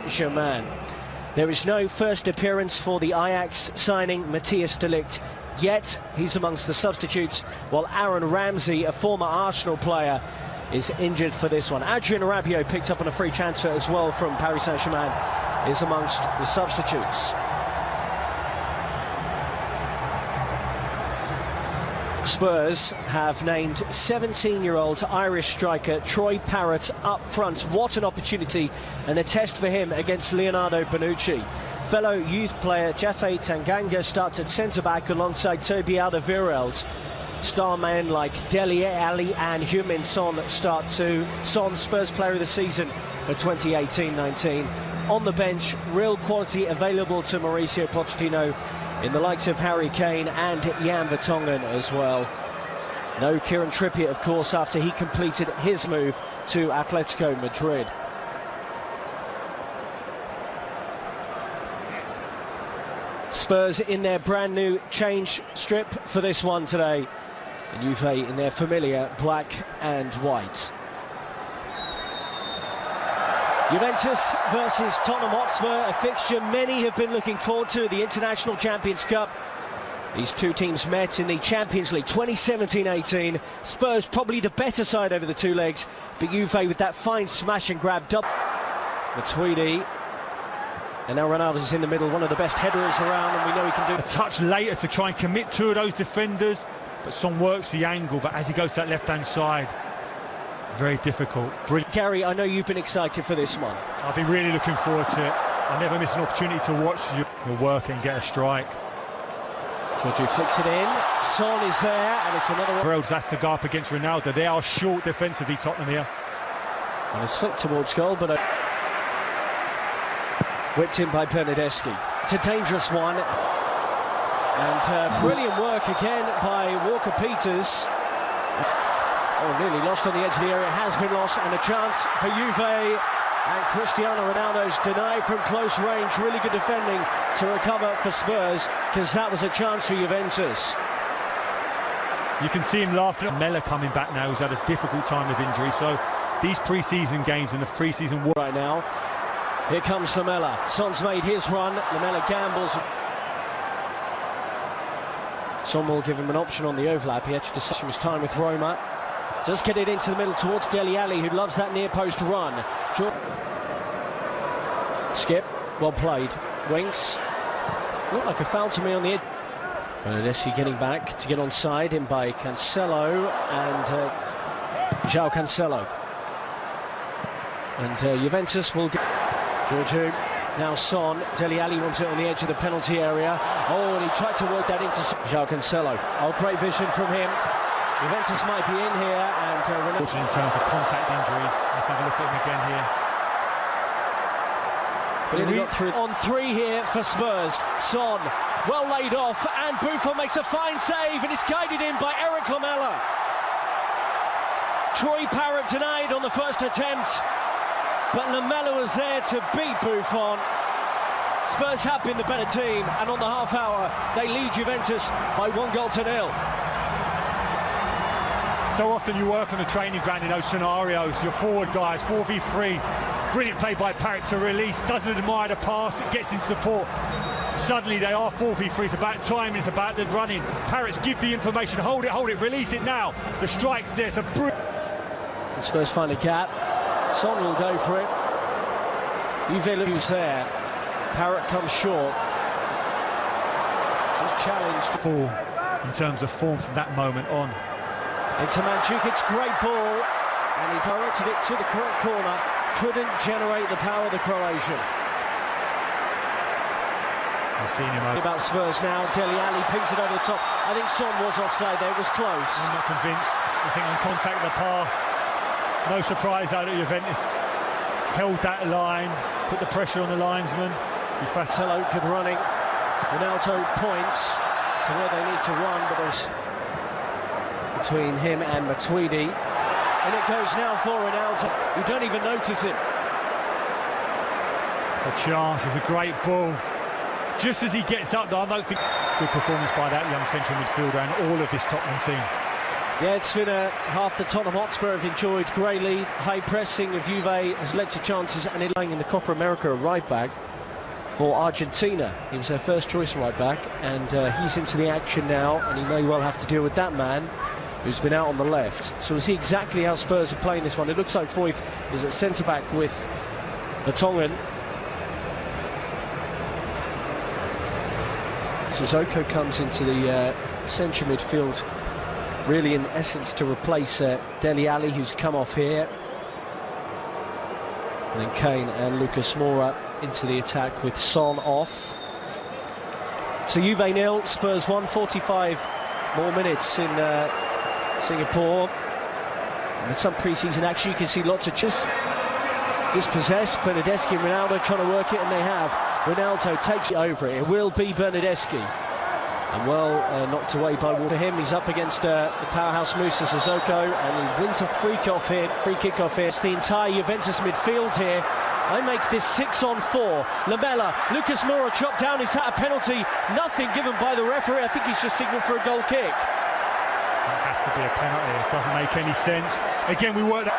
Saint-Germain. There is no first appearance for the Ajax signing Matthias de Ligt yet. He's amongst the substitutes, while Aaron Ramsey, a former Arsenal player, is injured for this one. Adrien Rabiot, picked up on a free transfer as well from Paris Saint-Germain, is amongst the substitutes. Spurs have named 17-year-old Irish striker Troy Parrott up front. What an opportunity and a test for him against Leonardo Bonucci. Fellow youth player Jaffe Tanganga starts at centre-back alongside Toby Alderweireld. Star men like Dele Alli and Heung-min Son start too. Son, Spurs Player of the Season for 2018-19. On the bench, real quality available to Mauricio Pochettino in the likes of Harry Kane and Jan Vertonghen as well. No Kieran Trippier, of course, after he completed his move to Atletico Madrid. Spurs in their brand new change strip for this one today, and Juve in their familiar black and white. Juventus versus Tottenham Hotspur, a fixture many have been looking forward to, the International Champions Cup. These two teams met in the Champions League 2017-18. Spurs probably the better side over the two legs, but Juve with that fine smash and grab double. Matuidi, and now Ronaldo's in the middle, one of the best headers around, and we know he can do a touch later to try and commit two of those defenders, but Son works the angle, but as he goes to that left-hand side, very difficult. Brilliant. Gary, I know you've been excited for this one. I've been really looking forward to it. I never miss an opportunity to watch your work and get a strike. Giorgio flicks it in, Son is there, and it's another one. World has to go up against Ronaldo. They are short defensively, Tottenham here. And it's flicked towards goal, but whipped in by Bernardeschi. It's a dangerous one, and brilliant work again by Walker-Peters. Oh, nearly lost on the edge of the area, has been lost, and a chance for Juve, and Cristiano Ronaldo's denied from close range. Really good defending to recover for Spurs, because that was a chance for Juventus. You can see him laughing at Mella coming back now, who's had a difficult time with injury, so these pre-season games and the pre-season work right now. Here comes Lamela. Son's made his run. Lamela gambles. Son will give him an option on the overlap. He had to decide his time with Roma. Just get it into the middle towards Dele Alli, who loves that near post run. Skip, well played. Winks. Looked like a foul to me on the edge. Bernardeschi getting back to get onside, in by Cancelo and João Cancelo. And Juventus will get Giorgio, now Son. Dele Alli wants it on the edge of the penalty area. Oh, and he tried to work that into João Cancelo. Oh, great vision from him. Juventus might be in here, and in terms of contact injuries. Let's have a look at him again here. But he got through on three here for Spurs. Son, well laid off, and Buffon makes a fine save, and it's guided in by Eric Lamela. Troy Parrott denied on the first attempt, but Lamela was there to beat Buffon. Spurs have been the better team, and on the half hour they lead Juventus by 1-0. So often you work on the training ground in those scenarios, your forward guys, 4v3, brilliant play by Parrott to release, doesn't admire the pass, it gets in support. Suddenly they are 4v3, it's about time, it's about the running. Parrott's give the information, hold it, release it now. The strike's there, so brilliant. And Spurs find a gap, Son will go for it. Juve who's there, Parrott comes short. Just challenged. Fall in terms of form from that moment on. Into Mandzukic, great ball, and he directed it to the correct corner. Couldn't generate the power of the Croatian. I've seen him over. About Spurs now, Dele Alli pings it over the top. I think Son was offside there, it was close. I'm not convinced. I think on contact of the pass, no surprise out of Juventus. Held that line, put the pressure on the linesman. Cancelo good running. Ronaldo points to where they need to run, but there's between him and Matuidi, and it goes now for Ronaldo. You don't even notice it. It's a chance, it's a great ball. Just as he gets up, I don't think good performance by that young central midfielder and all of this Tottenham team. Yeah, it's been a half the Tottenham Hotspur have enjoyed. Great lead, high pressing of Juve has led to chances, and in the Copa America right back for Argentina. He was their first choice right back, and he's into the action now, and he may well have to deal with that man who's been out on the left. So we'll see exactly how Spurs are playing this one. It looks like Foyth is at centre-back with the Tongan. Sissoko comes into the central midfield, really in essence to replace Dele Alli, who's come off here. And then Kane and Lucas Moura into the attack with Son off. So Juve 0, Spurs 1, 45 more minutes in Singapore. And some pre-season action, you can see lots of just dispossessed. Bernardeschi and Ronaldo trying to work it, and they have. Ronaldo takes it over it. It will be Bernardeschi. And well knocked away by for him. He's up against the powerhouse Moussa Sissoko, and he wins a free kick off here. It's the entire Juventus midfield here. I make this 6-on-4. Lamela, Lucas Moura chopped down. He's had a penalty. Nothing given by the referee. I think he's just signalled for a goal kick. It has to be a penalty. It doesn't make any sense. Again, we weren't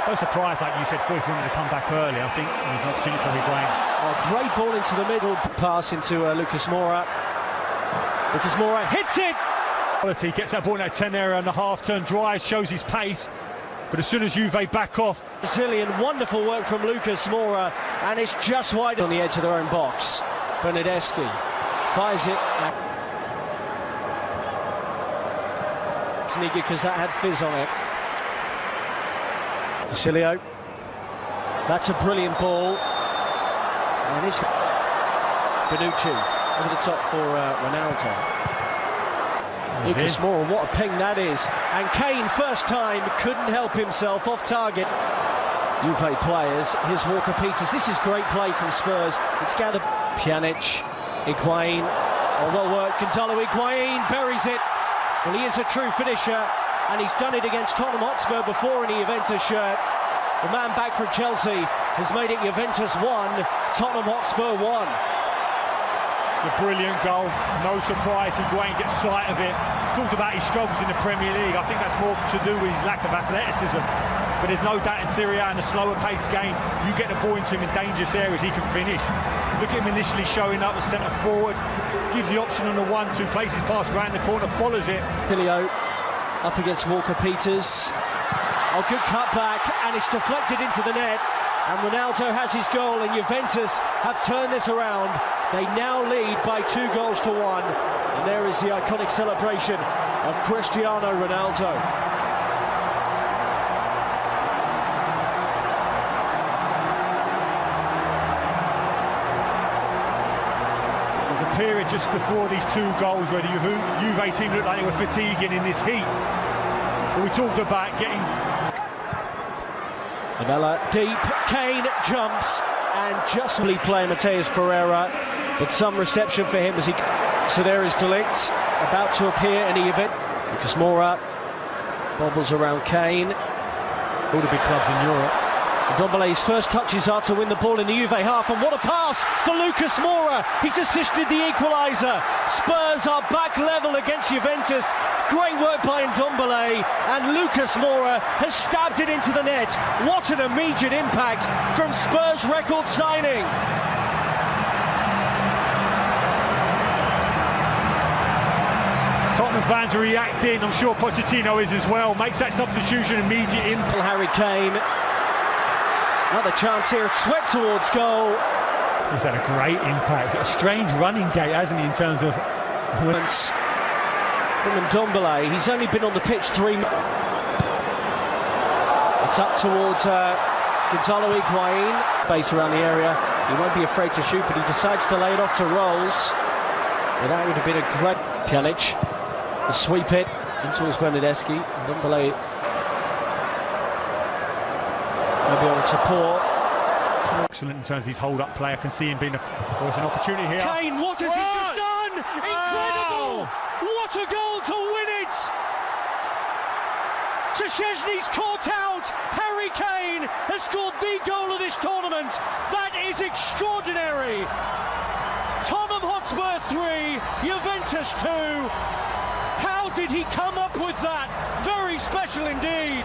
so surprised, like you said, Foyth wanted to come back early. I think there's an opportunity for Higuain. Oh, great ball into the middle. Pass into Lucas Moura. Lucas Moura hits it! He gets that ball in that 10 area on the half-turn, drives, shows his pace. But as soon as Juve back off... Brazilian, wonderful work from Lucas Moura, and it's just wide on the edge of their own box. Bernardeschi fires it. Sneaky, because that had fizz on it. Cecilio. That's a brilliant ball. And it's Bonucci over the top for Ronaldo. Lucas Moura, what a ping that is. And Kane, first time, couldn't help himself, off target. Juve players, here's Walker-Peters. This is great play from Spurs. It's gathered. Pjanic, Higuain. Oh, well worked. Gonzalo Higuain buries it. Well, he is a true finisher, and he's done it against Tottenham Hotspur before in the Juventus shirt. The man back from Chelsea has made it Juventus 1, Tottenham Hotspur 1. A brilliant goal, no surprise Higuain gets sight of it. Talked about his struggles in the Premier League. I think that's more to do with his lack of athleticism. But there's no doubt in Serie A, in a slower paced game, you get the ball into him in dangerous areas, he can finish. Look at him initially showing up as centre forward, gives the option on the 1-2, places pass around the corner, follows it. Filio up against Walker-Peters. Oh, good cut back, and it's deflected into the net. And Ronaldo has his goal, and Juventus have turned this around. They now lead by 2 goals to 1. And there is the iconic celebration of Cristiano Ronaldo. There's a period just before these 2 goals where the Juve team looked like they were fatiguing in this heat. But we talked about getting... Lamela deep, Kane jumps, and justly playing Mateus Pereira, but some reception for him as he... So there is De Ligt, about to appear in the event. Lucas Moura bobbles around Kane. All the big clubs in Europe. Ndombele's first touches are to win the ball in the Juve half, and what a pass for Lucas Moura. He's assisted the equaliser. Spurs are back level against Juventus. Great work by Ndombele, and Lucas Moura has stabbed it into the net. What an immediate impact from Spurs' record signing. Tottenham fans are reacting, I'm sure Pochettino is as well. Makes that substitution immediate impact. Harry Kane. Another chance here, swept towards goal. He's had a great impact. A strange running gait, hasn't he, in terms of... From Ndombele, he's only been on the pitch 3 minutes. It's up towards Gonzalo Higuain. Base around the area. He won't be afraid to shoot, but he decides to lay it off to Rolls. Well, that would have been a great... Pjanic, the sweep it in towards Bernardeschi. Ndombele maybe on support. Excellent in terms of his hold-up play. I can see him being there was an opportunity here. Kane, what has he just done? Incredible! What a goal to win it! Szczesny's caught out. Harry Kane has scored the goal of this tournament. That is extraordinary. Tottenham Hotspur 3, Juventus 2. How did he come up with that? Very special indeed.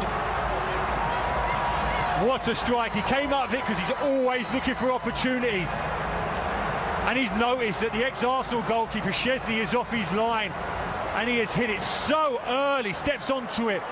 What a strike. He came out of it because he's always looking for opportunities. And he's noticed that the ex-Arsenal goalkeeper Szczesny is off his line, and he has hit it so early, steps onto it.